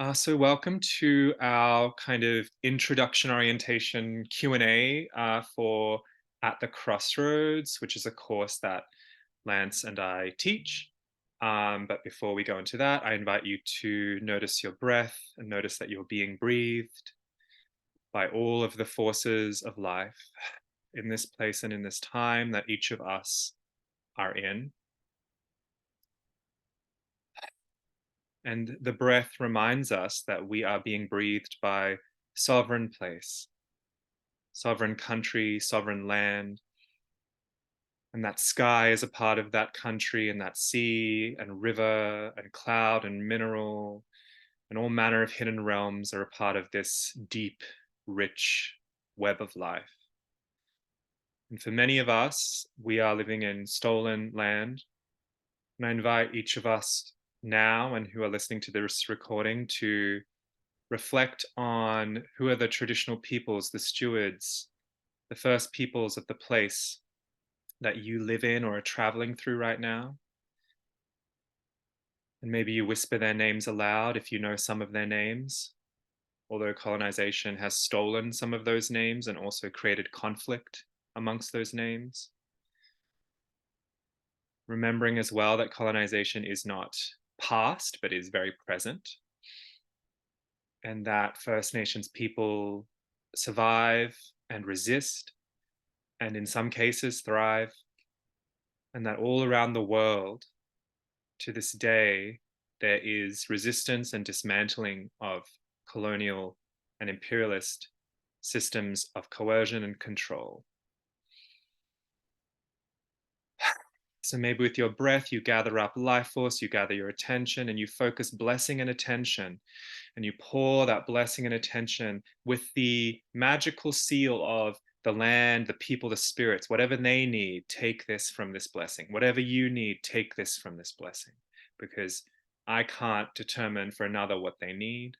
So welcome to our kind of introduction orientation Q&A for at the Crossroads, which is a course that Lance and I teach. But before we go into that, I invite you to notice your breath and notice that you're being breathed by all of the forces of life in this place and in this time that each of us are in. And the breath reminds us that we are being breathed by sovereign place, sovereign country, sovereign land. And that sky is a part of that country, and that sea and river and cloud and mineral and all manner of hidden realms are a part of this deep, rich web of life. And for many of us, we are living in stolen land. And I invite each of us now and who are listening to this recording to reflect on who are the traditional peoples, the stewards, the first peoples of the place that you live in or are traveling through right now. And maybe you whisper their names aloud if you know some of their names, although colonization has stolen some of those names and also created conflict amongst those names. Remembering as well that colonization is not past, but is very present, and that First Nations people survive and resist, and in some cases thrive, and that all around the world to this day, there is resistance and dismantling of colonial and imperialist systems of coercion and control. So maybe with your breath, you gather up life force, you gather your attention, and you focus blessing and attention, and you pour that blessing and attention with the magical seal of the land, the people, the spirits, whatever they need, take this from this blessing. Whatever you need, take this from this blessing, because I can't determine for another what they need.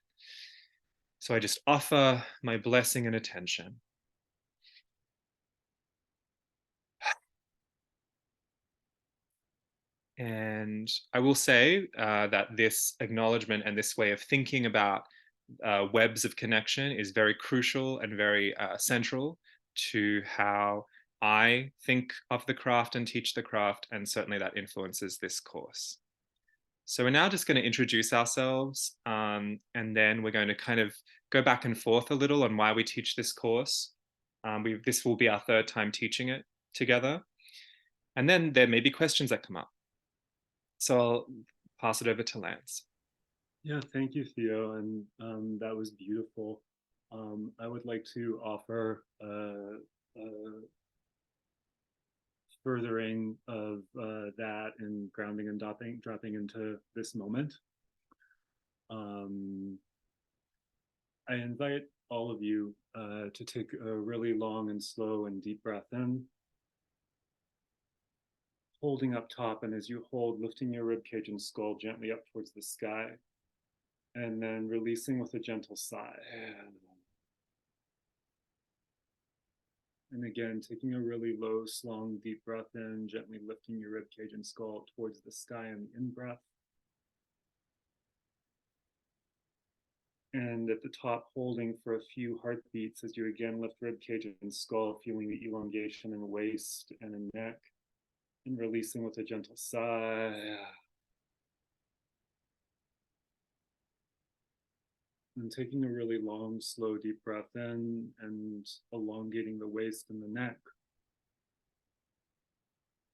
So I just offer my blessing and attention. And I will say that this acknowledgement and this way of thinking about webs of connection is very crucial and very central to how I think of the craft and teach the craft, and certainly that influences this course. So we're now just going to introduce ourselves, and then we're going to kind of go back and forth a little on why we teach this course. This will be our third time teaching it together. And then there may be questions that come up. So I'll pass it over to Lance. Yeah, thank you, Theo, and that was beautiful. I would like to offer a furthering of that and grounding and dropping into this moment. Um, I invite all of you to take a really long and slow and deep breath in, holding up top, and as you hold, lifting your ribcage and skull gently up towards the sky, and then releasing with a gentle sigh. And again, taking a really low, long, deep breath in, gently lifting your ribcage and skull towards the sky on the in-breath. And at the top, holding for a few heartbeats as you again lift ribcage and skull, feeling the elongation in the waist and in neck, and releasing with a gentle sigh. And taking a really long, slow, deep breath in and elongating the waist and the neck.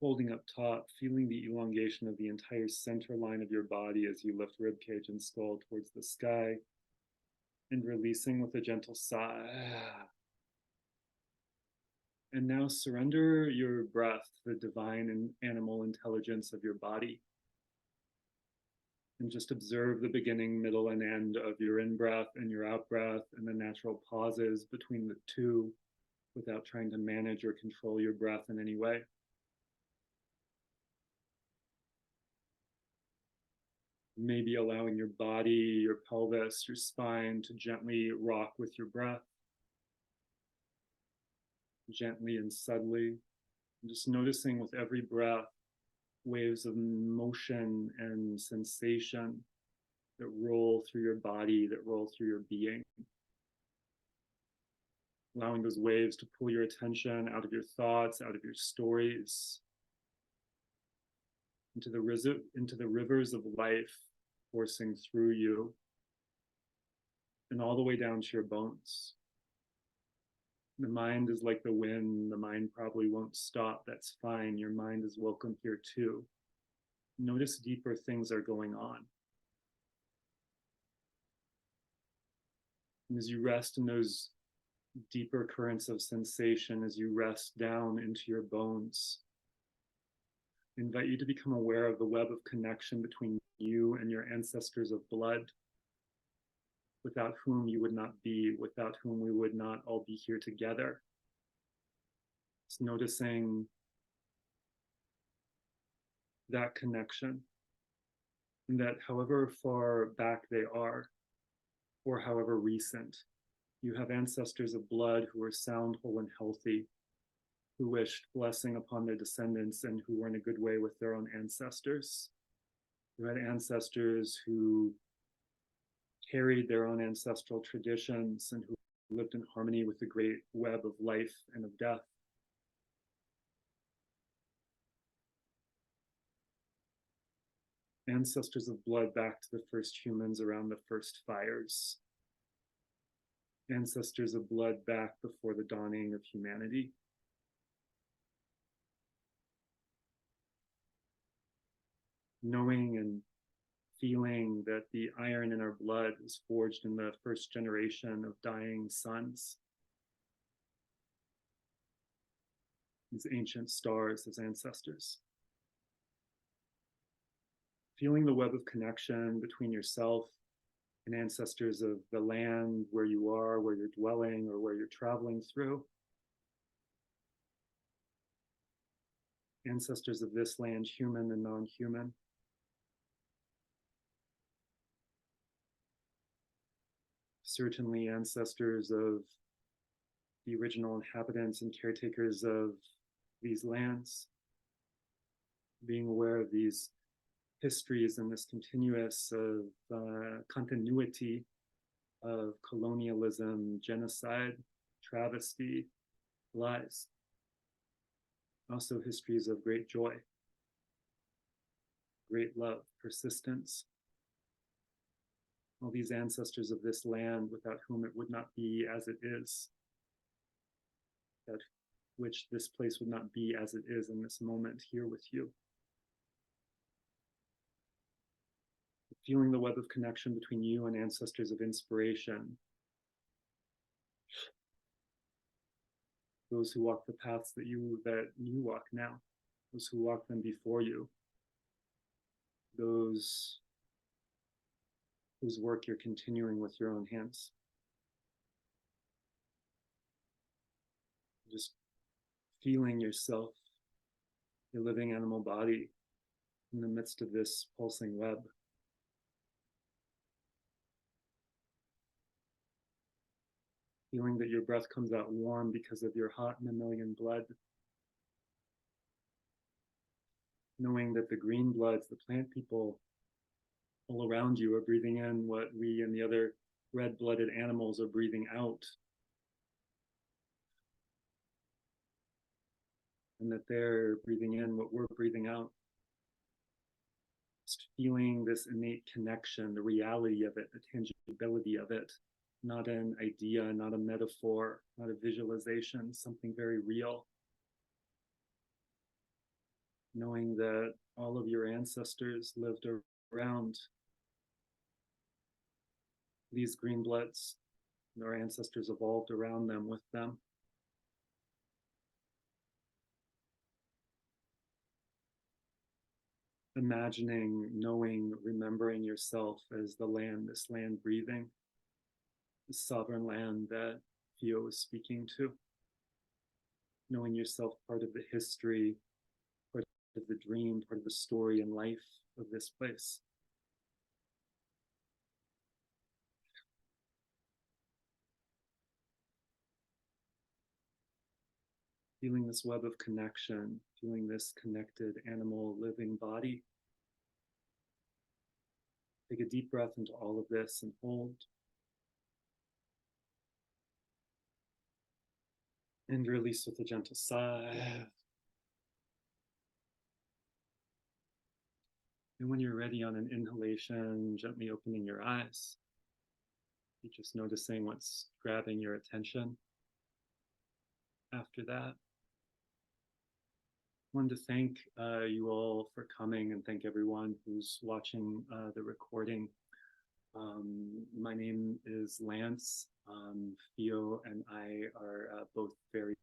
Holding up top, feeling the elongation of the entire center line of your body as you lift ribcage and skull towards the sky, and releasing with a gentle sigh. And now surrender your breath to the divine and animal intelligence of your body. And just observe the beginning, middle, and end of your in-breath and your out-breath and the natural pauses between the two without trying to manage or control your breath in any way. Maybe allowing your body, your pelvis, your spine to gently rock with your breath, gently and subtly. And just noticing with every breath waves of motion and sensation that roll through your body, that roll through your being. Allowing those waves to pull your attention out of your thoughts, out of your stories, into the rivers of life coursing through you and all the way down to your bones. The mind is like the wind. The mind probably won't stop. That's fine. Your mind is welcome here too. Notice deeper things are going on. And as you rest in those deeper currents of sensation, as you rest down into your bones, I invite you to become aware of the web of connection between you and your ancestors of blood, without whom you would not be, without whom we would not all be here together. It's noticing that connection, and that however far back they are, or however recent, you have ancestors of blood who are sound, whole, and healthy, who wished blessing upon their descendants and who were in a good way with their own ancestors. You had ancestors who carried their own ancestral traditions and who lived in harmony with the great web of life and of death. Ancestors of blood back to the first humans around the first fires. Ancestors of blood back before the dawning of humanity. Knowing and feeling that the iron in our blood is forged in the first generation of dying suns. These ancient stars as ancestors. Feeling the web of connection between yourself and ancestors of the land where you are, where you're dwelling, or where you're traveling through. Ancestors of this land, human and non-human. Certainly ancestors of the original inhabitants and caretakers of these lands. Being aware of these histories and this continuous continuity of colonialism, genocide, travesty, lies. Also histories of great joy, great love, persistence. All these ancestors of this land without whom it would not be as it is, that which this place would not be as it is in this moment here with you. Feeling the web of connection between you and ancestors of inspiration. Those who walk the paths that you walk now. Those who walk them before you. Those whose work you're continuing with your own hands. Just feeling yourself, your living animal body, in the midst of this pulsing web. Feeling that your breath comes out warm because of your hot mammalian blood. Knowing that the green bloods, the plant people all around you are breathing in what we and the other red-blooded animals are breathing out. And that they're breathing in what we're breathing out. Just feeling this innate connection, the reality of it, the tangibility of it. Not an idea, not a metaphor, not a visualization, something very real. Knowing that all of your ancestors lived around these green bloods, and our ancestors evolved around them with them. Imagining, knowing, remembering yourself as the land, this land breathing. The sovereign land that Theo is speaking to. Knowing yourself part of the history, part of the dream, part of the story and life of this place. Feeling this web of connection, feeling this connected animal living body. Take a deep breath into all of this and hold. And release with a gentle sigh. And when you're ready on an inhalation, gently opening your eyes. You're just noticing what's grabbing your attention. After that, I wanted to thank you all for coming and thank everyone who's watching the recording. My name is Lance. Theo and I are both very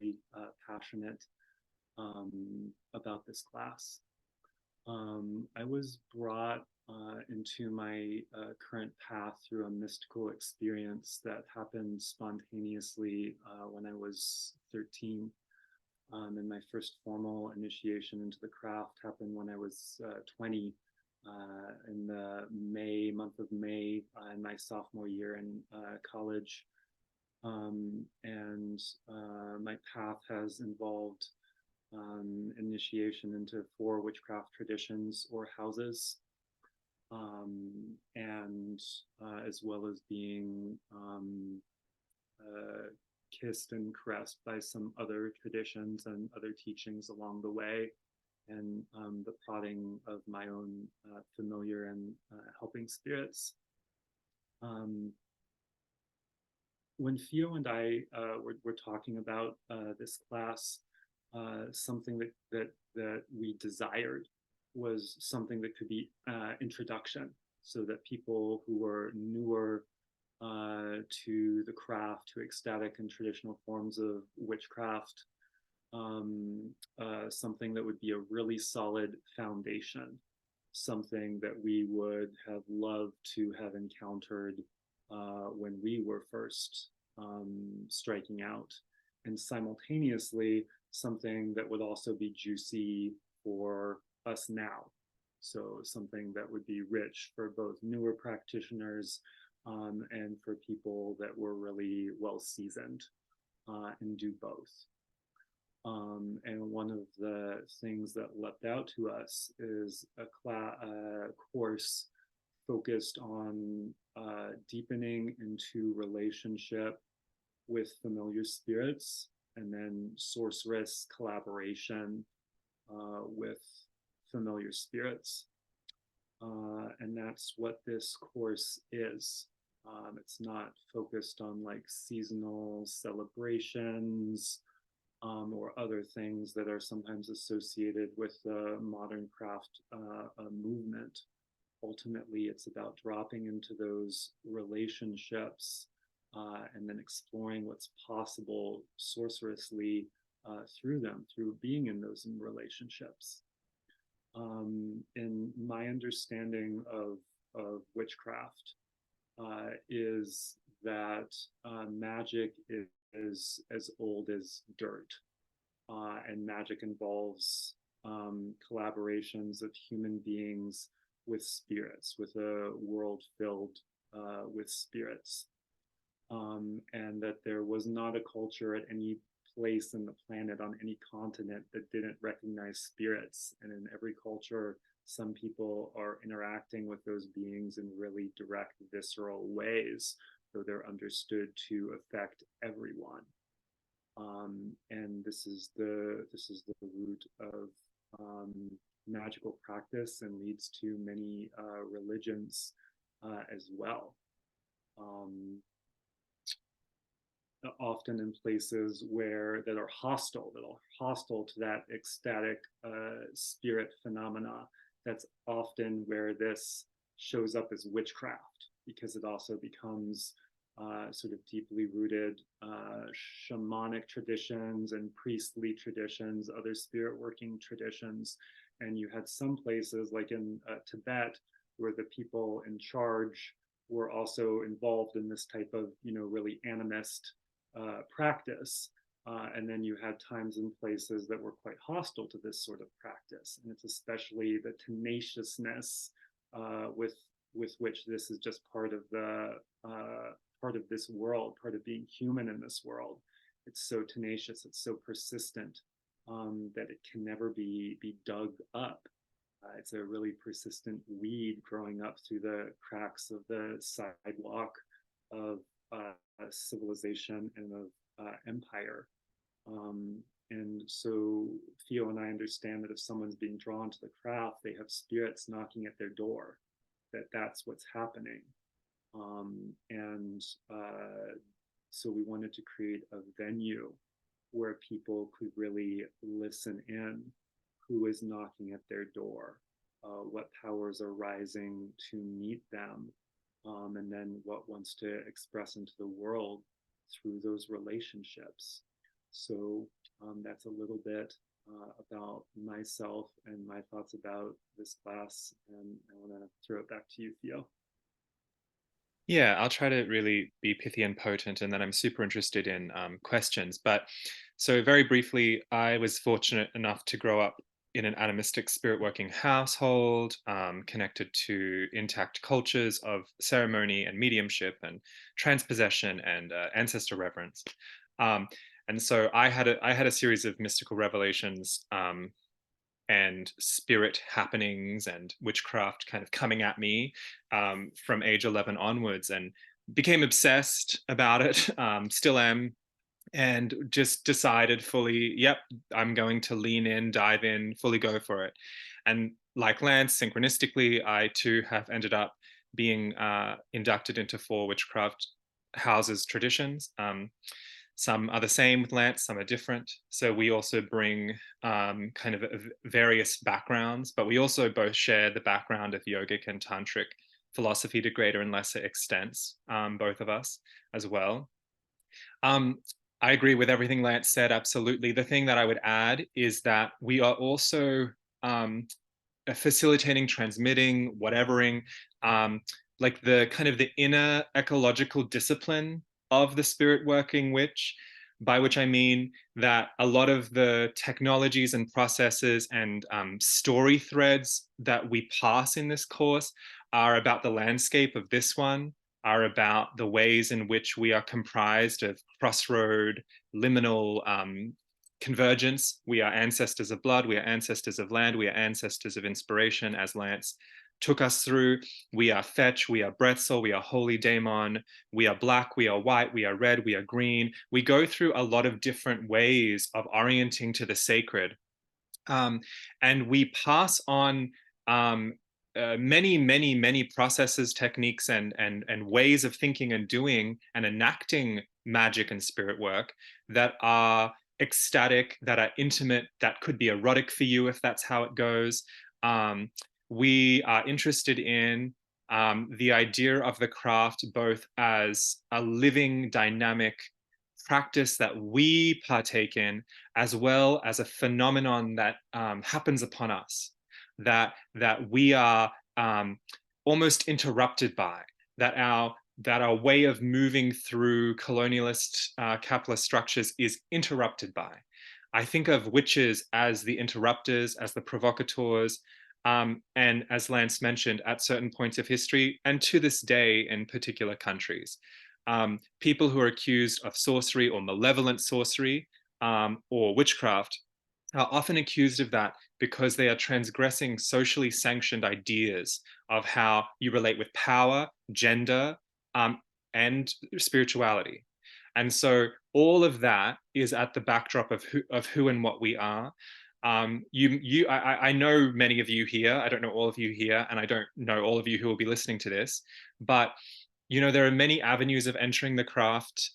passionate about this class. I was brought into my current path through a mystical experience that happened spontaneously when I was 13. And my first formal initiation into the craft happened when I was 20, in the month of May, in my sophomore year in college. And my path has involved initiation into 4 witchcraft traditions or houses, and as well as being kissed and caressed by some other traditions and other teachings along the way, and the prodding of my own familiar and helping spirits. When Theo and I were talking about this class, something that we desired was something that could be introduction, so that people who were newer to the craft, to ecstatic and traditional forms of witchcraft, something that would be a really solid foundation, something that we would have loved to have encountered when we were first striking out, and simultaneously something that would also be juicy for us now. So something that would be rich for both newer practitioners and for people that were really well seasoned and do both. And one of the things that leapt out to us is a course focused on deepening into relationship with familiar spirits, and then sorceress collaboration with familiar spirits. And that's what this course is. It's not focused on like seasonal celebrations or other things that are sometimes associated with the modern craft movement. Ultimately, it's about dropping into those relationships and then exploring what's possible sorcerously through them, through being in those relationships. In my understanding of witchcraft is that magic is as old as dirt, and magic involves collaborations of human beings with spirits, with a world filled with spirits, and that there was not a culture at any place in the planet on any continent that didn't recognize spirits. And in every culture, some people are interacting with those beings in really direct, visceral ways, so they're understood to affect everyone. And this is the root of magical practice, and leads to many religions as well. Often in places that are hostile to that ecstatic spirit phenomena. That's often where this shows up as witchcraft, because it also becomes sort of deeply rooted shamanic traditions and priestly traditions, other spirit working traditions. And you had some places like in Tibet, where the people in charge were also involved in this type of, really animist practice. And then you had times and places that were quite hostile to this sort of practice. And it's especially the tenaciousness with which this is just part of this world, part of being human in this world. It's so tenacious, it's so persistent, that it can never be dug up. It's a really persistent weed growing up through the cracks of the sidewalk of civilization and of empire. And so Theo and I understand that if someone's being drawn to the craft, they have spirits knocking at their door, that's what's happening. And so we wanted to create a venue where people could really listen in, who is knocking at their door, what powers are rising to meet them, and then what wants to express into the world through those relationships. So that's a little bit about myself and my thoughts about this class. And I want to throw it back to you, Theo. Yeah, I'll try to really be pithy and potent, and then I'm super interested in questions. But so, very briefly, I was fortunate enough to grow up in an animistic spirit working household, connected to intact cultures of ceremony and mediumship and transpossession and ancestor reverence. Um, and so I had a series of mystical revelations and spirit happenings and witchcraft kind of coming at me from age 11 onwards, and became obsessed about it. Still am, and just decided fully, yep, I'm going to lean in, dive in, fully go for it. And like Lance, synchronistically, I too have ended up being inducted into 4 witchcraft houses traditions. Some are the same with Lance, some are different. So we also bring kind of various backgrounds, but we also both share the background of yogic and tantric philosophy to greater and lesser extents, both of us as well. Um, I agree with everything Lance said, absolutely. The thing that I would add is that we are also facilitating, transmitting, whatevering, like the kind of the inner ecological discipline of the spirit working witch, by which I mean that a lot of the technologies and processes and story threads that we pass in this course are about the landscape of this one, are about the ways in which we are comprised of crossroad, liminal convergence. We are ancestors of blood, we are ancestors of land, we are ancestors of inspiration, as Lance took us through. We are fetch, we are breathsol, we are holy daemon, we are black, we are white, we are red, we are green. We go through a lot of different ways of orienting to the sacred. And we pass on many processes, techniques, and ways of thinking and doing and enacting magic and spirit work that are ecstatic, that are intimate, that could be erotic for you if that's how it goes. We are interested in the idea of the craft both as a living, dynamic practice that we partake in, as well as a phenomenon that happens upon us, that we are almost interrupted by, that our way of moving through colonialist capitalist structures is interrupted by. I think of witches as the interrupters, as the provocateurs, and as Lance mentioned, at certain points of history, and to this day in particular countries. People who are accused of sorcery or malevolent sorcery or witchcraft are often accused of that because they are transgressing socially sanctioned ideas of how you relate with power, gender, and spirituality. And so all of that is at the backdrop of who and what we are. I know many of you here. I don't know all of you here, and I don't know all of you who will be listening to this. But there are many avenues of entering the craft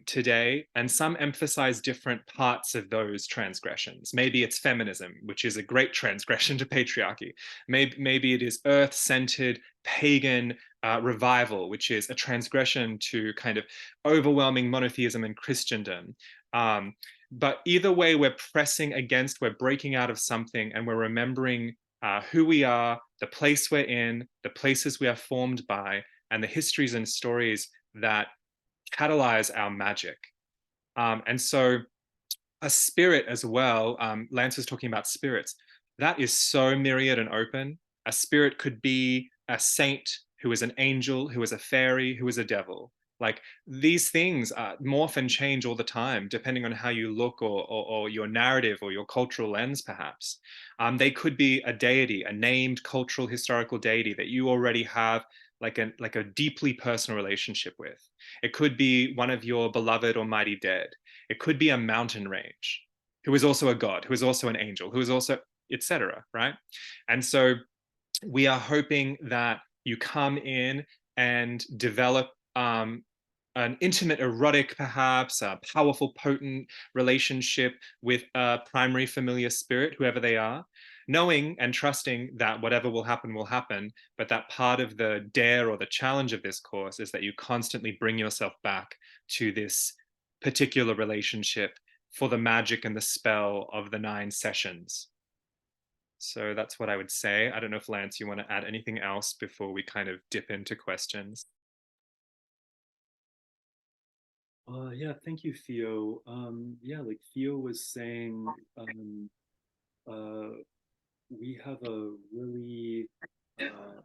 today, and some emphasize different parts of those transgressions. Maybe it's feminism, which is a great transgression to patriarchy. Maybe it is earth-centered pagan revival, which is a transgression to kind of overwhelming monotheism and Christendom. But either way, we're pressing against, we're breaking out of something, and we're remembering who we are, the place we're in, the places we are formed by, and the histories and stories that catalyze our magic. And so a spirit as well, Lance was talking about spirits, that is so myriad and open. A spirit could be a saint who is an angel, who is a fairy, who is a devil. Like these things morph and change all the time, depending on how you look or your narrative or your cultural lens, perhaps. They could be a deity, a named cultural historical deity that you already have like a deeply personal relationship with. It could be one of your beloved or mighty dead. It could be a mountain range who is also a god, who is also an angel, who is also etc. Right? And so we are hoping that you come in and develop an intimate, erotic, perhaps a powerful, potent relationship with a primary familiar spirit, whoever they are, knowing and trusting that whatever will happen, but that part of the dare or the challenge of this course is that you constantly bring yourself back to this particular relationship for the magic and the spell of the 9 sessions. So that's what I would say. I don't know if Lance, you want to add anything else before we kind of dip into questions? Yeah, thank you, Theo. Yeah, like Theo was saying, uh, we have a really uh,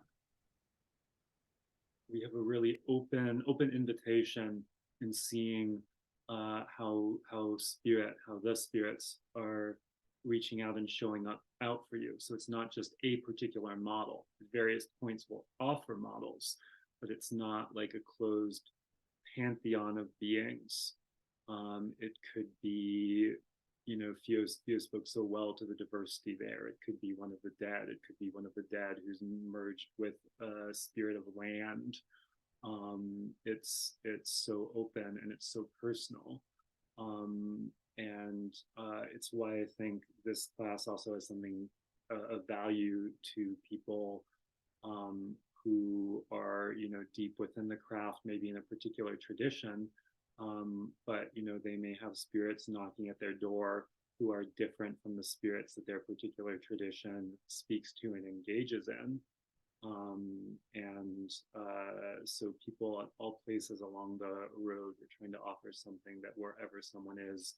we have a really open invitation in seeing how the spirits are reaching out and showing up out for you. So it's not just a particular model. At various points will offer models, but it's not like a closed pantheon of beings. It could be, Theo spoke so well to the diversity there. It could be one of the dead. It could be one of the dead who's merged with a spirit of land. It's so open and it's so personal. And it's why I think this class also has something of value to people who are, deep within the craft, maybe in a particular tradition, but they may have spirits knocking at their door who are different from the spirits that their particular tradition speaks to and engages in. And so people at all places along the road are trying to offer something that wherever someone is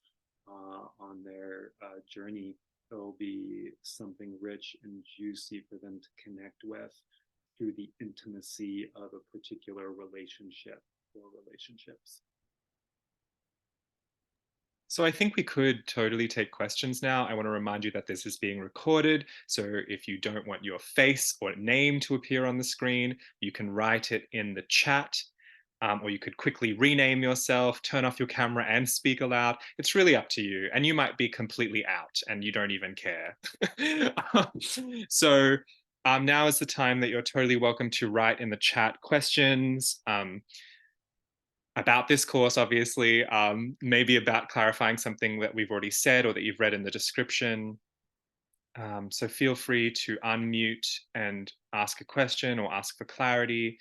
on their journey, there'll be something rich and juicy for them to connect with through the intimacy of a particular relationship or relationships. So I think we could totally take questions now. I want to remind you that this is being recorded. So if you don't want your face or name to appear on the screen, you can write it in the chat. Or you could quickly rename yourself, turn off your camera and speak aloud. It's really up to you. And you might be completely out and you don't even care. So now is the time that you're totally welcome to write in the chat questions. About this course, obviously, maybe about clarifying something that we've already said or that you've read in the description. So feel free to unmute and ask a question or ask for clarity.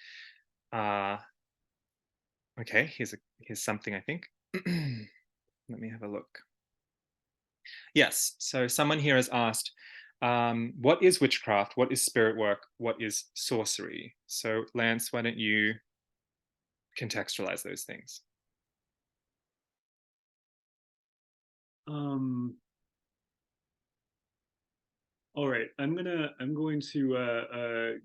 Okay, here's something, I think. Let me have a look. Yes, so someone here has asked, what is witchcraft? What is spirit work? What is sorcery? So Lance, why don't you contextualize those things? All right, I'm going to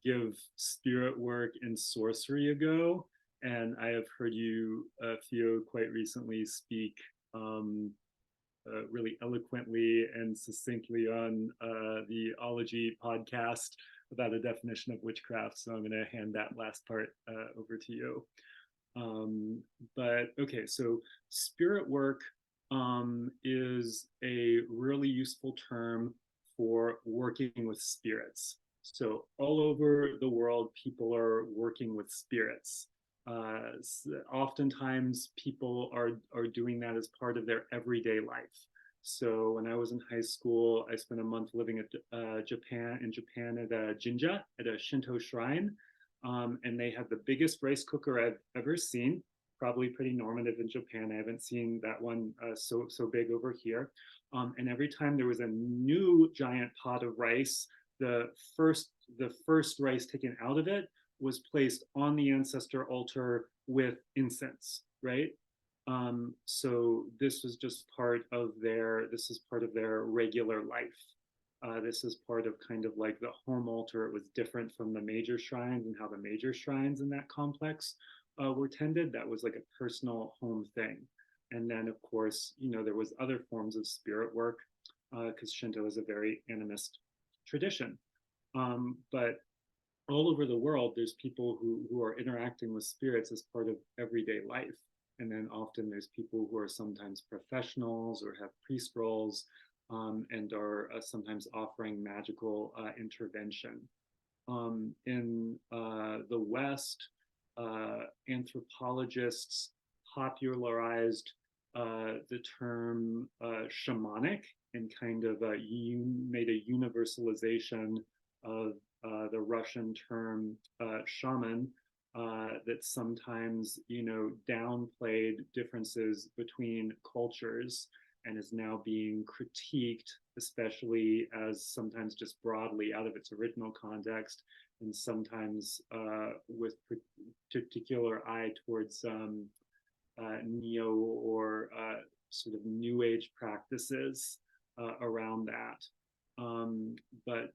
give spirit work and sorcery a go, and I have heard you, Theo, quite recently speak really eloquently and succinctly on the Ology podcast about a definition of witchcraft. So I'm going to hand that last part over to you. But okay, so spirit work is a really useful term for working with spirits. So all over the world, people are working with spirits. Oftentimes, people are doing that as part of their everyday life. So when I was in high school, I spent a month living at Japan at a jinja, at a Shinto shrine, and they had the biggest rice cooker I've ever seen. Probably pretty normative in Japan. I haven't seen that one so big over here. And every time there was a new giant pot of rice, the first rice taken out of it was placed on the ancestor altar with incense, right? So this is part of their regular life. This is part of kind of like the home altar. It was different from the major shrines and how the major shrines in that complex were tended. That was like a personal home thing. And then, of course, there was other forms of spirit work because Shinto is a very animist tradition. But all over the world, there's people who are interacting with spirits as part of everyday life. And then often there's people who are sometimes professionals or have priest roles and are sometimes offering magical intervention. In the West, anthropologists popularized the term shamanic and kind of made a universalization of the Russian term shaman that sometimes, downplayed differences between cultures and is now being critiqued, especially as sometimes just broadly out of its original context, and sometimes with particular eye towards neo or sort of new age practices around that. But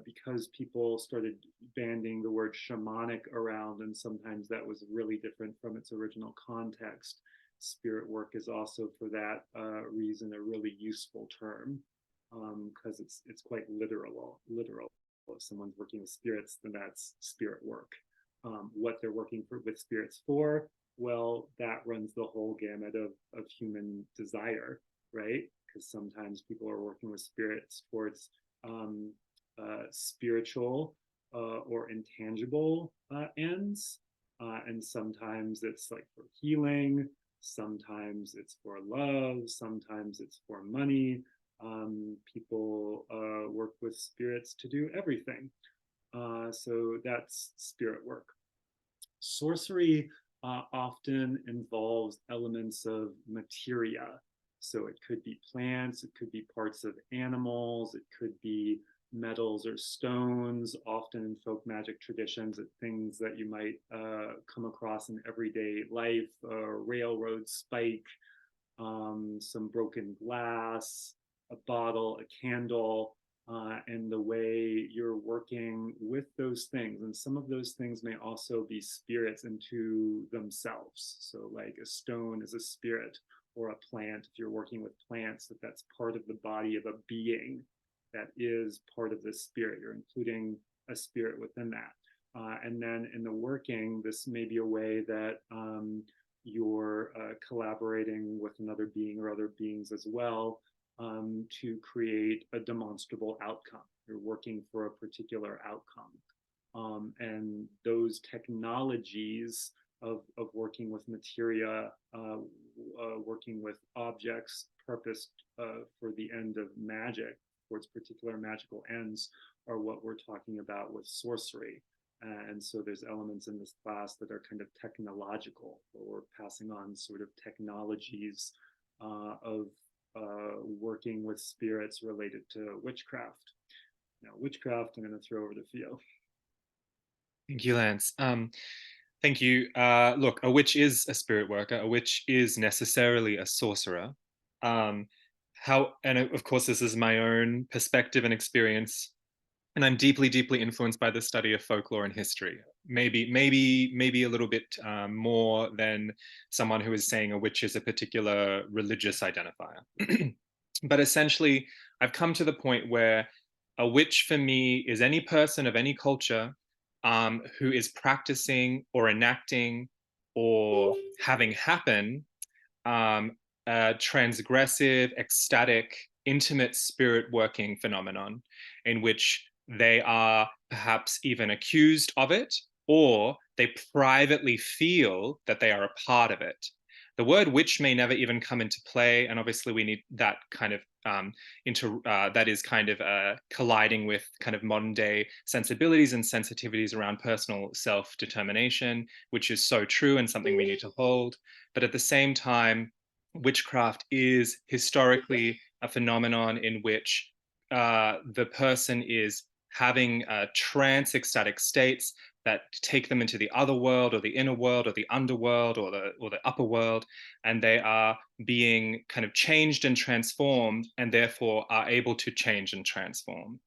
because people started banding the word shamanic around, and sometimes that was really different from its original context, spirit work is also for that reason a really useful term because it's quite literal. If someone's working with spirits, then that's spirit work. What they're working with spirits for, well, that runs the whole gamut of human desire, right? Because sometimes people are working with spirits towards spiritual or intangible ends. And sometimes it's like for healing, sometimes it's for love, sometimes it's for money. People work with spirits to do everything. So that's spirit work. Sorcery often involves elements of materia. So it could be plants, it could be parts of animals, it could be metals or stones, often in folk magic traditions, things that you might come across in everyday life, a railroad spike, some broken glass, a bottle, a candle, and the way you're working with those things. And some of those things may also be spirits into themselves. So, like a stone is a spirit, or a plant, if you're working with plants, that's part of the body of a being that is part of the spirit. You're including a spirit within that. And then in the working, this may be a way that you're collaborating with another being or other beings as well to create a demonstrable outcome. You're working for a particular outcome. And those technologies of working with materia, working with objects purposed for the end of magic, towards particular magical ends, are what we're talking about with sorcery. And so there's elements in this class that are kind of technological, where we're passing on sort of technologies of working with spirits related to witchcraft. Now, witchcraft, I'm going to throw over to Theo. Thank you, Lance. Thank you. Look, a witch is a spirit worker. A witch is necessarily a sorcerer. And of course, this is my own perspective and experience, and I'm deeply, deeply influenced by the study of folklore and history. Maybe a little bit more than someone who is saying a witch is a particular religious identifier. But essentially, I've come to the point where a witch for me is any person of any culture who is practicing or enacting or having happen a transgressive, ecstatic, intimate spirit working phenomenon in which they are perhaps even accused of it, or they privately feel that they are a part of it. The word witch may never even come into play, and obviously we need that kind of that is kind of colliding with kind of modern day sensibilities and sensitivities around personal self-determination, which is so true and something we need to hold. But at the same time, witchcraft is historically a phenomenon in which the person is having trance ecstatic states that take them into the other world or the inner world or the underworld or the upper world, and they are being kind of changed and transformed, and therefore are able to change and transform.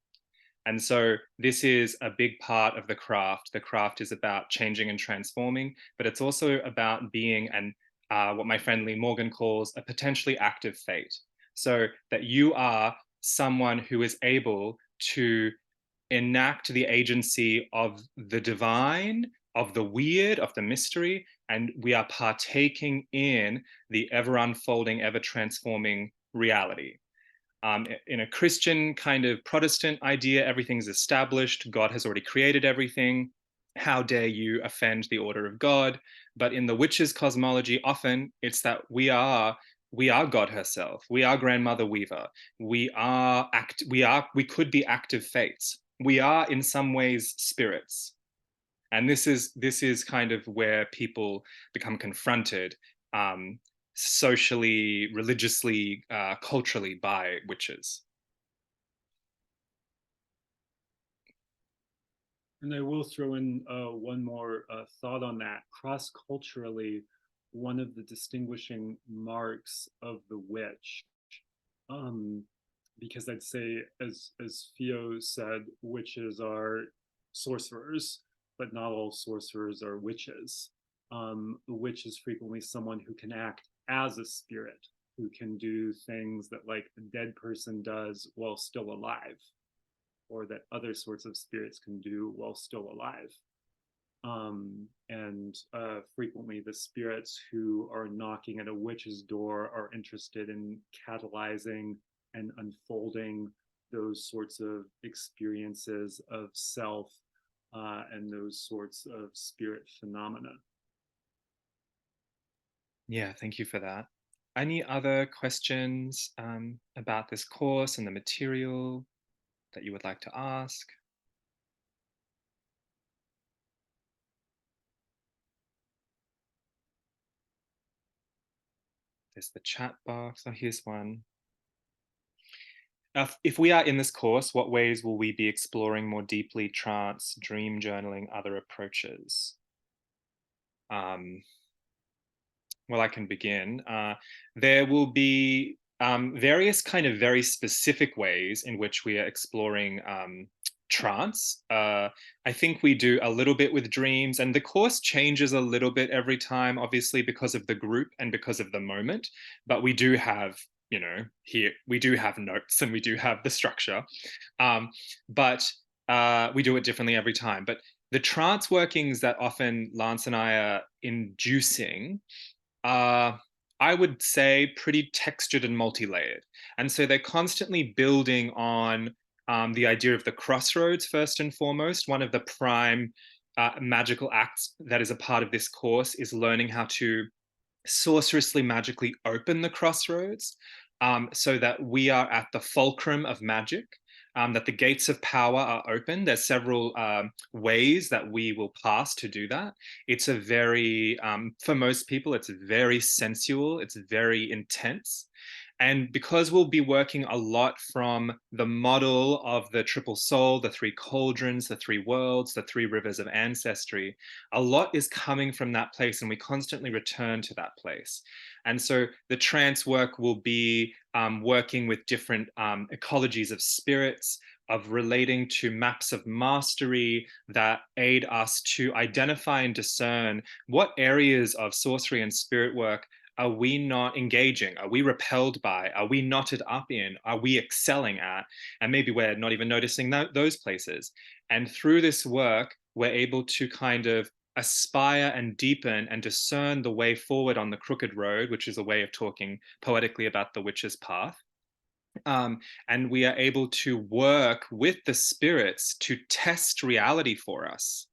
And so this is a big part of the craft. The craft is about changing and transforming, but it's also about being what my friend Lee Morgan calls a potentially active fate. So that you are someone who is able to enact the agency of the divine, of the weird, of the mystery, and we are partaking in the ever unfolding, ever transforming reality. In a Christian kind of Protestant idea, everything's established. God has already created everything. How dare you offend the order of God? But in the witches' cosmology, often it's that we are God herself. We are Grandmother Weaver. We could be active fates. We are in some ways spirits. And this is kind of where people become confronted um, socially, religiously, culturally by witches. And I will throw in one more thought on that. Cross culturally, one of the distinguishing marks of the witch, um, because I'd say, as Theo said, witches are sorcerers, but not all sorcerers are witches. A witch is frequently someone who can act as a spirit, who can do things that like a dead person does while still alive, or that other sorts of spirits can do while still alive. And frequently the spirits who are knocking at a witch's door are interested in catalyzing and unfolding those sorts of experiences of self and those sorts of spirit phenomena. Yeah, thank you for that. Any other questions about this course and the material that you would like to ask? There's the chat box. Oh, here's one. If we are in this course, what ways will we be exploring more deeply trance, dream journaling, other approaches? Well, I can begin. There will be various kind of very specific ways in which we are exploring trance. I think we do a little bit with dreams, and the course changes a little bit every time, obviously, because of the group and because of the moment. But we do have, here we do have notes and we do have the structure. But we do it differently every time. But the trance workings that often Lance and I are inducing uh, I would say pretty textured and multi-layered. And so they're constantly building on the idea of the crossroads, first and foremost. One of the prime magical acts that is a part of this course is learning how to sorcerously magically open the crossroads, so that we are at the fulcrum of magic, that the gates of power are open. There's several ways that we will pass to do that. It's a very, for most people, it's very sensual, it's very intense. And because we'll be working a lot from the model of the triple soul, the three cauldrons, the three worlds, the three rivers of ancestry, a lot is coming from that place, and we constantly return to that place. And so the trance work will be working with different ecologies of spirits, of relating to maps of mastery that aid us to identify and discern what areas of sorcery and spirit work are we not engaging? Are we repelled by? Are we knotted up in? Are we excelling at? And maybe we're not even noticing those places. And through this work, we're able to kind of aspire and deepen and discern the way forward on the crooked road, which is a way of talking poetically about the witch's path. And we are able to work with the spirits to test reality for us.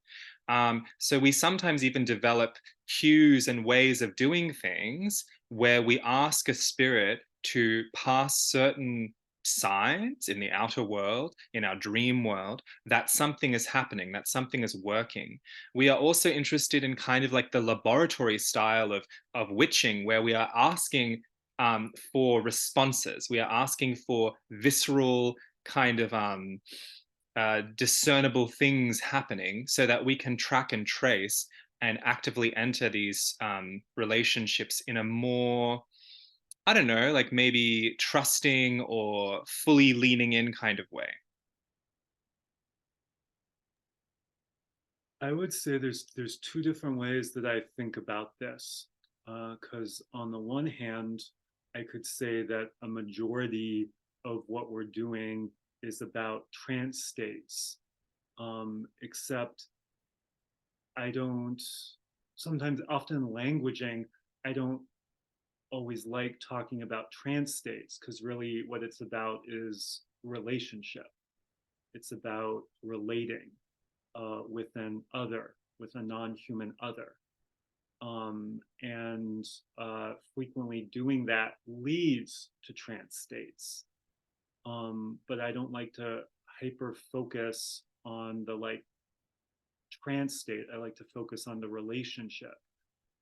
So we sometimes even develop cues and ways of doing things where we ask a spirit to pass certain signs in the outer world, in our dream world, that something is happening, that something is working. We are also interested in kind of like the laboratory style of witching, where we are asking for responses. We are asking for visceral kind of discernible things happening so that we can track and trace and actively enter these relationships in a more, I don't know, like maybe trusting or fully leaning in kind of way. I would say there's two different ways that I think about this. Because on the one hand, I could say that a majority of what we're doing is about trance states, except I don't, sometimes, often languaging, I don't always like talking about trance states because really what it's about is relationship. It's about relating with an other, with a non human other. And frequently doing that leads to trance states. But I don't like to hyper focus on the like trance state. I like to focus on the relationship.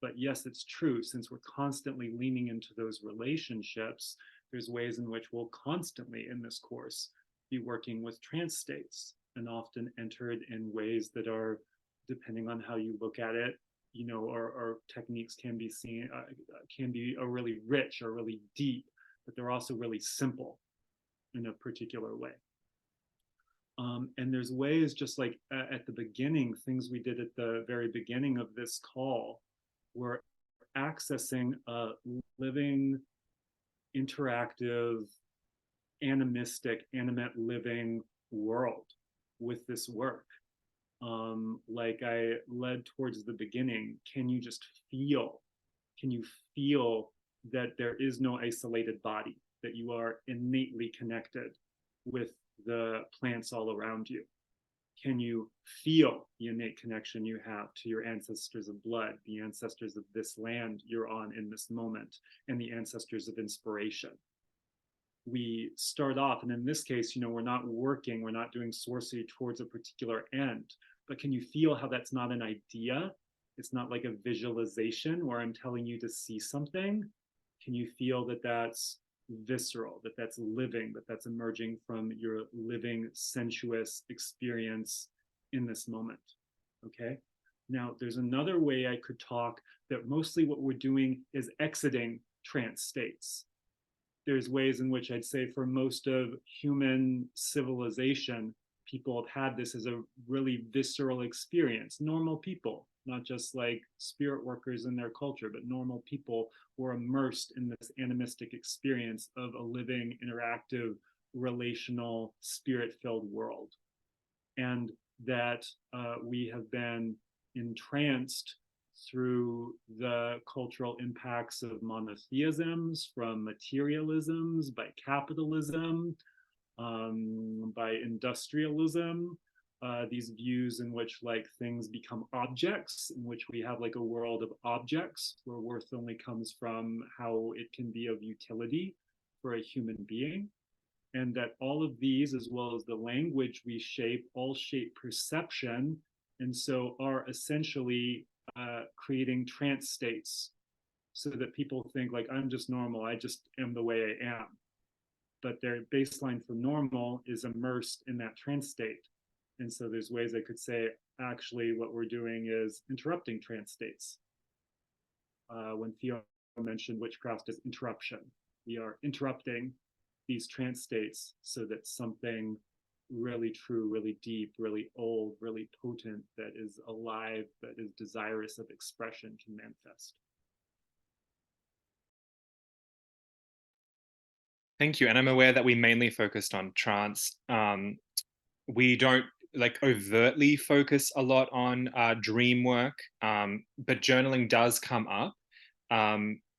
But yes, it's true. Since we're constantly leaning into those relationships, there's ways in which we'll constantly in this course be working with trance states and often entered in ways that are, depending on how you look at it, you know, our techniques can be seen, can be a really rich or really deep, but they're also really simple in a particular way. And there's ways, just like at the beginning, things we did at the very beginning of this call, we're accessing a living, interactive, animistic, animate living world with this work. Like I led towards the beginning, can you just feel? Can you feel that there is no isolated body, that you are innately connected with the plants all around you? Can you feel the innate connection you have to your ancestors of blood, the ancestors of this land you're on in this moment, and the ancestors of inspiration? We start off, and in this case, you know, we're not working, we're not doing sorcery towards a particular end, but can you feel how that's not an idea? It's not like a visualization where I'm telling you to see something. Can you feel that that's visceral, that that's living, that that's emerging from your living sensuous experience in this moment? Okay. Now, there's another way I could talk that mostly what we're doing is exiting trance states. There's ways in which I'd say for most of human civilization, people have had this as a really visceral experience. Normal people, not just like spirit workers in their culture, but normal people were immersed in this animistic experience of a living, interactive, relational, spirit filled world. And that we have been entranced through the cultural impacts of monotheisms, from materialisms, by capitalism, by industrialism, these views in which like things become objects, in which we have like a world of objects where worth only comes from how it can be of utility for a human being. And that all of these, as well as the language we shape, all shape perception, and so are essentially creating trance states so that people think like I'm just normal, I just am the way I am, but their baseline for normal is immersed in that trance state. And so there's ways I could say actually what we're doing is interrupting trance states. When Theo mentioned witchcraft as interruption, we are interrupting these trance states so that something really true, really deep, really old, really potent, that is alive, that is desirous of expression can manifest. Thank you. And I'm aware that we mainly focused on trance. We don't like overtly focus a lot on dream work, but journaling does come up.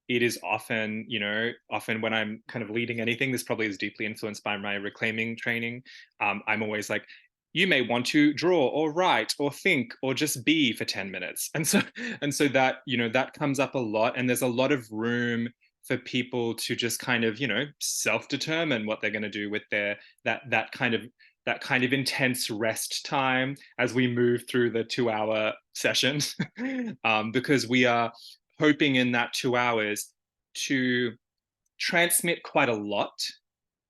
It is often, you know, often when I'm kind of leading anything, this probably is deeply influenced by my reclaiming training. I'm always like, you may want to draw or write or think or just be for 10 minutes. And so that, you know, that comes up a lot. And there's a lot of room for people to just kind of, you know, self-determine what they're going to do with their that kind of intense rest time as we move through the 2 hour session. Because we are hoping in that 2 hours to transmit quite a lot.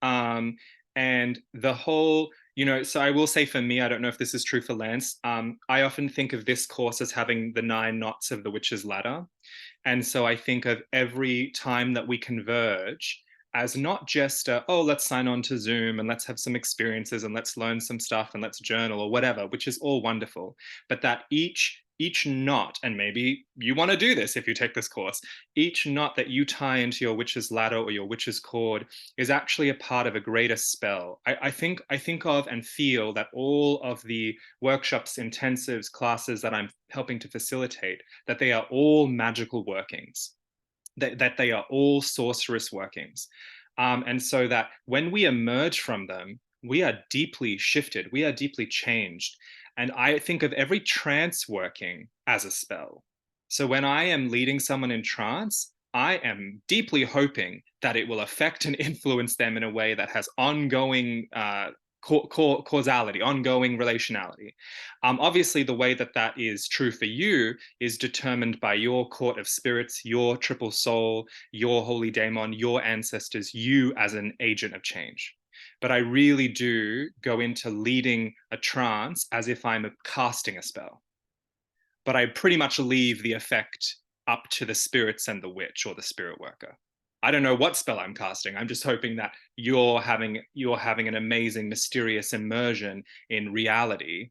Um, and the whole, You know, so I will say for me, I don't know if this is true for Lance. I often think of this course as having the 9 knots of the witch's ladder. And so I think of every time that we converge as not just, oh, let's sign on to Zoom and let's have some experiences and let's learn some stuff and let's journal or whatever, which is all wonderful. But that each knot, and maybe you want to do this if you take this course, each knot that you tie into your witch's ladder or your witch's cord is actually a part of a greater spell. I think of and feel that all of the workshops, intensives, classes that I'm helping to facilitate, that they are all magical workings, that they are all sorcerous workings. And so that when we emerge from them, we are deeply shifted, we are deeply changed. And I think of every trance working as a spell. So when I am leading someone in trance, I am deeply hoping that it will affect and influence them in a way that has ongoing causality, ongoing relationality. Obviously, the way that that is true for you is determined by your court of spirits, your triple soul, your holy daemon, your ancestors, you as an agent of change. But I really do go into leading a trance as if I'm casting a spell. But I pretty much leave the effect up to the spirits and the witch or the spirit worker. I don't know what spell I'm casting. I'm just hoping that you're having an amazing, mysterious immersion in reality.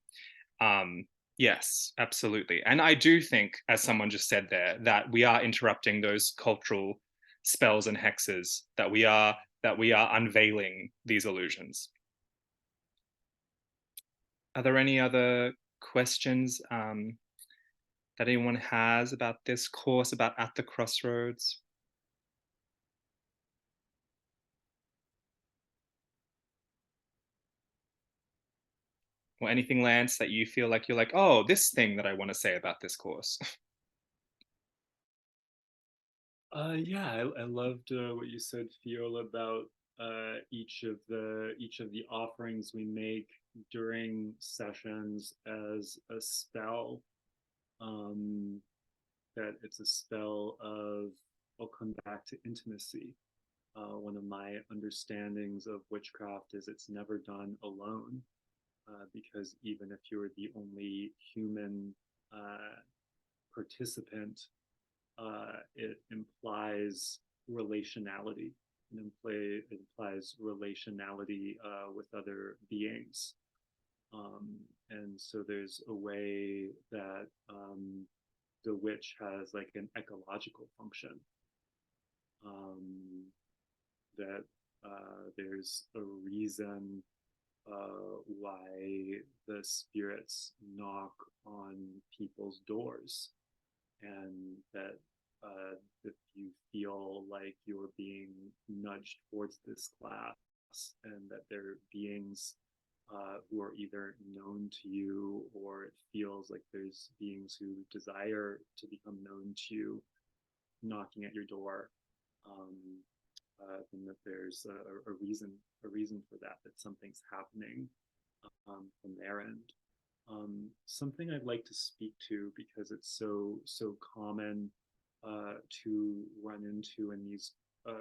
Yes, absolutely. And I do think, as someone just said there, that we are interrupting those cultural spells and hexes, that we are unveiling these illusions. Are there any other questions that anyone has about this course, about At the Crossroads? Or anything, Lance, that you feel like you're like, oh, this thing that I want to say about this course? Yeah, I loved what you said, Fiona, about each of the offerings we make during sessions as a spell. Um, that it's a spell of, I'll come back to intimacy. One of my understandings of witchcraft is it's never done alone, because even if you're the only human participant, it implies relationality. It implies relationality with other beings. And so there's a way that the witch has like an ecological function, um, that there's a reason why the spirits knock on people's doors, and that if you feel like you're being nudged towards this class, and that there are beings who are either known to you, or it feels like there's beings who desire to become known to you knocking at your door, um, then that there's a reason for that, that something's happening from their end. Something I'd like to speak to, because it's so common to run into in these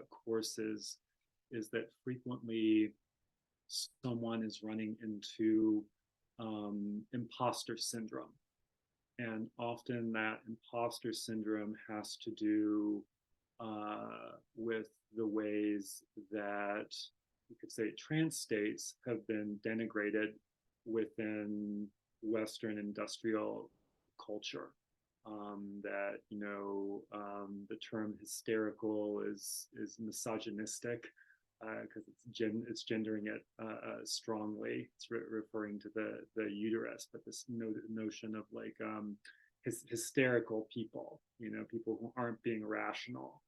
courses, is that frequently someone is running into imposter syndrome. And often that imposter syndrome has to do with the ways that you could say trance states have been denigrated within Western industrial culture. That the term hysterical is misogynistic, because it's gendering it strongly. It's referring to the uterus, but this notion of like hysterical people, people who aren't being rational,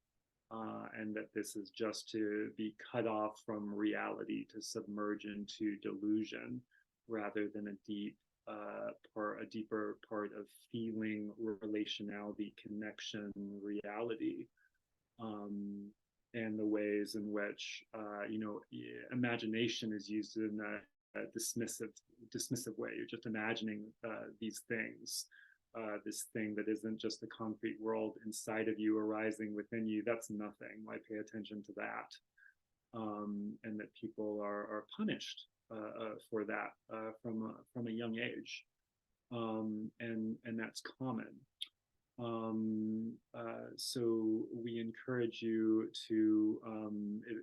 and that this is just to be cut off from reality, to submerge into delusion, rather than a deeper part of feeling, relationality, connection, reality. And the ways in which imagination is used in a dismissive way. You're just imagining these things, this thing that isn't just the concrete world inside of you arising within you. That's nothing. Why pay attention to that? And that people are punished for that from a young age, and that's common. So we encourage you to,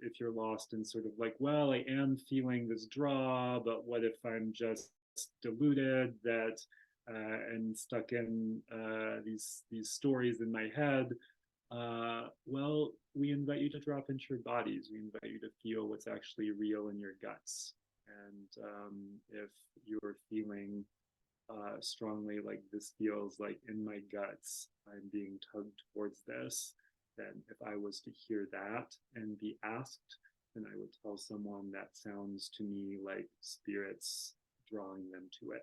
if you're lost in sort of like, well, I am feeling this draw, but what if I'm just deluded that and stuck in these stories in my head? Well, we invite you to drop into your bodies. We invite you to feel what's actually real in your guts. And if you're feeling strongly like this feels like in my guts, I'm being tugged towards this, then if I was to hear that and be asked, then I would tell someone that sounds to me like spirits drawing them to it.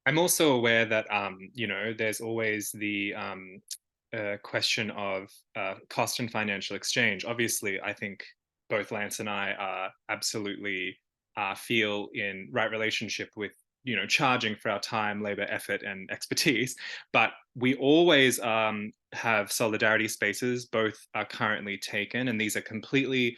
I'm also aware that there's always the question of cost and financial exchange. Obviously, I think both Lance and I are absolutely feel in right relationship with charging for our time, labor, effort, and expertise. But we always have solidarity spaces. Both are currently taken, and these are completely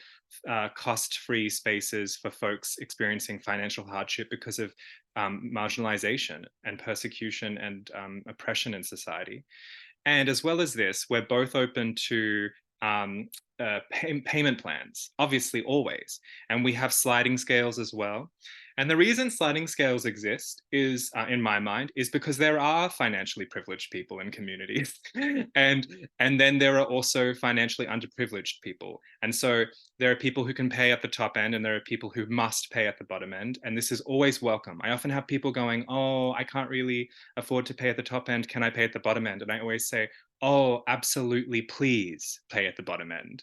cost-free spaces for folks experiencing financial hardship because of marginalization and persecution and oppression in society. And as well as this, we're both open to payment plans, obviously, always. And we have sliding scales as well. And the reason sliding scales exist is, in my mind, is because there are financially privileged people in communities, and then there are also financially underprivileged people. And so there are people who can pay at the top end, and there are people who must pay at the bottom end. And this is always welcome. I often have people going, "Oh, I can't really afford to pay at the top end. Can I pay at the bottom end?" And I always say, "Oh, absolutely, please pay at the bottom end,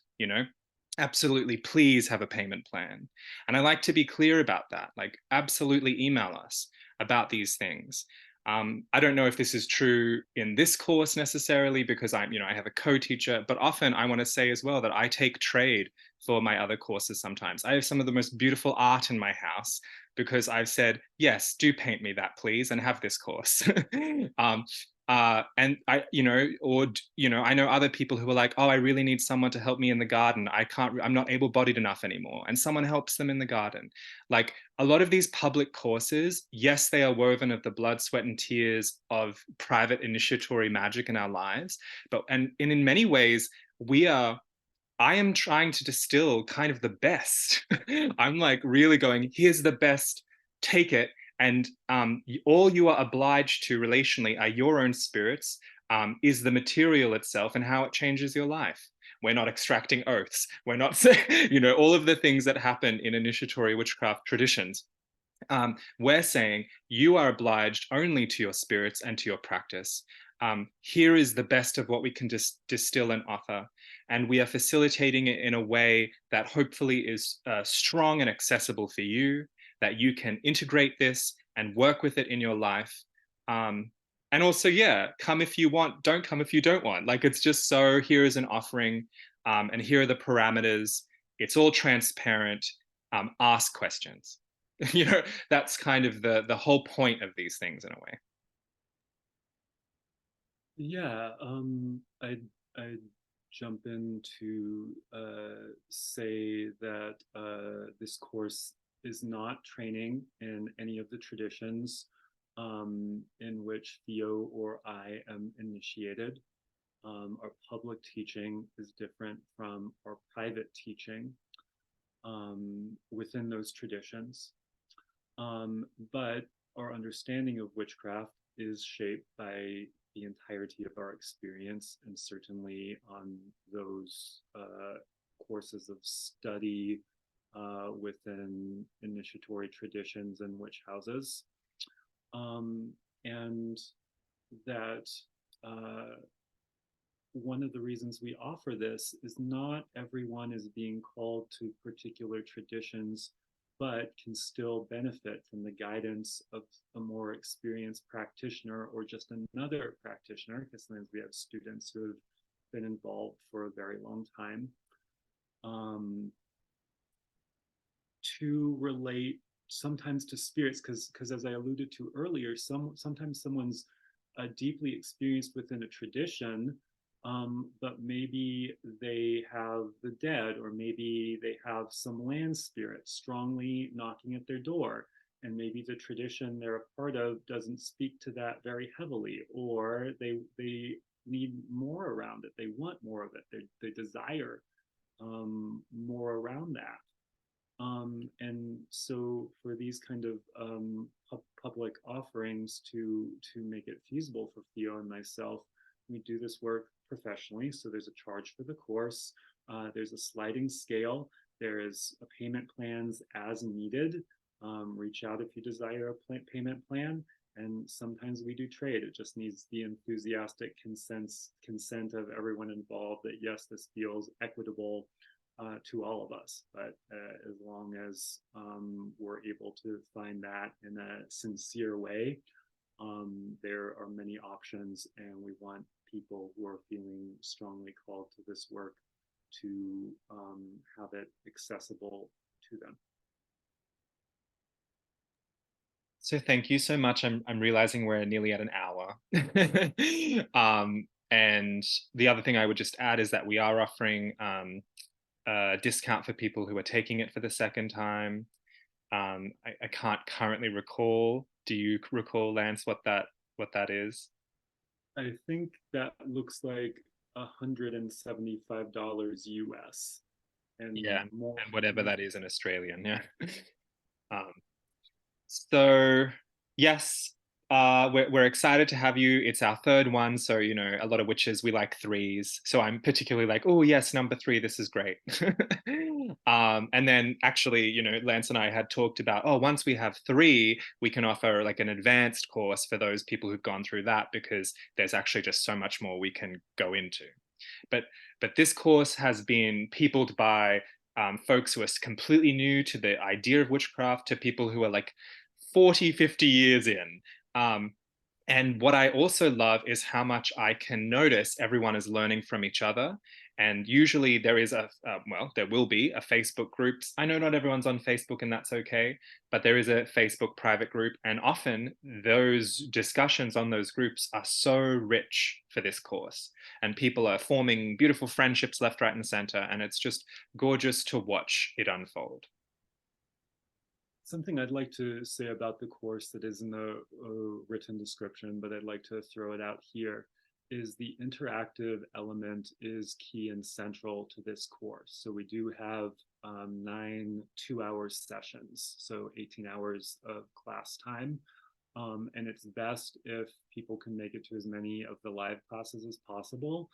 absolutely, please have a payment plan." And I like to be clear about that. Like, absolutely email us about these things. I don't know if this is true in this course necessarily because I have a co-teacher, but often I want to say as well that I take trade for my other courses sometimes. I have some of the most beautiful art in my house because I've said, yes, do paint me that, please, and have this course. And I know other people who are like, oh, I really need someone to help me in the garden. I'm not able-bodied enough anymore. And someone helps them in the garden. Like, a lot of these public courses, yes, they are woven of the blood, sweat, and tears of private initiatory magic in our lives. And in many ways, I am trying to distill kind of the best. I'm like really going, here's the best, take it. And all you are obliged to relationally are your own spirits, is the material itself and how it changes your life. We're not extracting oaths. We're not, all of the things that happen in initiatory witchcraft traditions. We're saying you are obliged only to your spirits and to your practice. Here is the best of what we can distill and offer. And we are facilitating it in a way that hopefully is strong and accessible for you, that you can integrate this and work with it in your life. And also, yeah, come if you want, don't come if you don't want. Like, it's just so, here is an offering, and here are the parameters. It's all transparent. Ask questions. That's kind of the whole point of these things in a way. Yeah, I'd jump in to say that this course is not training in any of the traditions in which Theo or I am initiated. Our public teaching is different from our private teaching within those traditions. But our understanding of witchcraft is shaped by the entirety of our experience, and certainly on those courses of study within initiatory traditions and witch houses. And that one of the reasons we offer this is not everyone is being called to particular traditions, but can still benefit from the guidance of a more experienced practitioner or just another practitioner, because sometimes we have students who have been involved for a very long time, to relate sometimes to spirits, because as I alluded to earlier, sometimes someone's deeply experienced within a tradition, but maybe they have the dead, or maybe they have some land spirit strongly knocking at their door, and maybe the tradition they're a part of doesn't speak to that very heavily, or they need more around it. They want more of it. They desire more around that. And so for these kind of public offerings to make it feasible for Theo and myself, we do this work professionally. So there's a charge for the course. There's a sliding scale. There is a payment plans as needed. Reach out if you desire a payment plan. And sometimes we do trade. It just needs the enthusiastic consent of everyone involved that yes, this feels equitable to all of us. But as long as we're able to find that in a sincere way, there are many options, and we want people who are feeling strongly called to this work to have it accessible to them. So thank you so much. I'm realizing we're nearly at an hour. And the other thing I would just add is that we are offering a discount for people who are taking it for the second time. I can't currently recall. Do you recall, Lance, what that is? I think that looks like $175 US and Yeah, more. and whatever that is in Australian. Yeah. Um, So yes, we're excited to have you. It's our third one, so you know a lot of witches we like threes. So I'm particularly like, oh yes, number three, this is great. And then actually, you know, Lance and I had talked about, oh, once we have three, we can offer like an advanced course for those people who've gone through that because there's actually just so much more we can go into. But this course has been peopled by folks who are completely new to the idea of witchcraft to people who are like 40, 50 years in. Um, and what I also love is how much I can notice everyone is learning from each other. And usually there is well, there will be a Facebook group. I know not everyone's on Facebook and that's okay, but there is a Facebook private group. And often those discussions on those groups are so rich for this course. And people are forming beautiful friendships left, right, and center. And it's just gorgeous to watch it unfold. Something I'd like to say about the course that isn't a written description, but I'd like to throw it out here, is the interactive element is key and central to this course. So we do have 9 2-hour sessions, so 18 hours of class time. And it's best if people can make it to as many of the live classes as possible,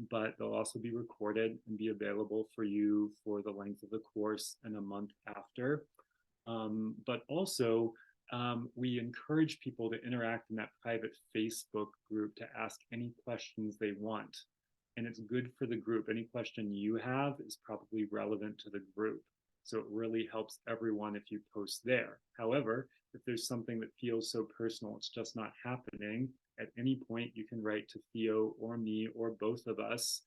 but they'll also be recorded and be available for you for the length of the course and a month after. But also, we encourage people to interact in that private Facebook group to ask any questions they want. And it's good for the group. Any question you have is probably relevant to the group. So it really helps everyone if you post there. However, if there's something that feels so personal, it's just not happening, at any point you can write to Theo or me or both of us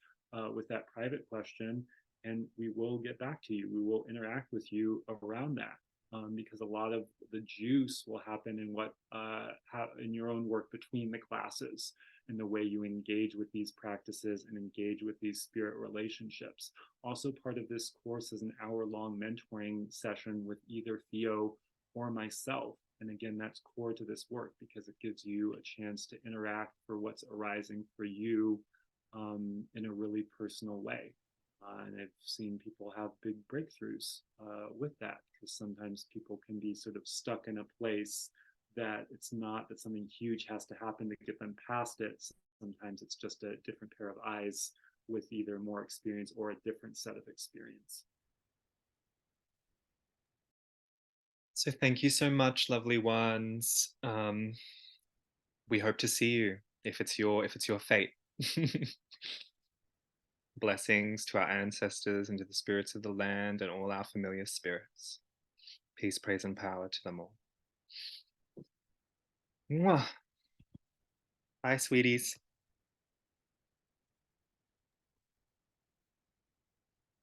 with that private question, and we will get back to you. We will interact with you around that. Because a lot of the juice will happen in what in your own work between the classes, and the way you engage with these practices and engage with these spirit relationships. Also, part of this course is an hour-long mentoring session with either Theo or myself. And again, that's core to this work because it gives you a chance to interact for what's arising for you in a really personal way. And I've seen people have big breakthroughs with that, because sometimes people can be sort of stuck in a place that it's not that something huge has to happen to get them past it. Sometimes it's just a different pair of eyes with either more experience or a different set of experience. So thank you so much, lovely ones. We hope to see you if it's your fate. Blessings to our ancestors and to the spirits of the land and all our familiar spirits. Peace, praise, and power to them all. Mwah. Bye, sweeties.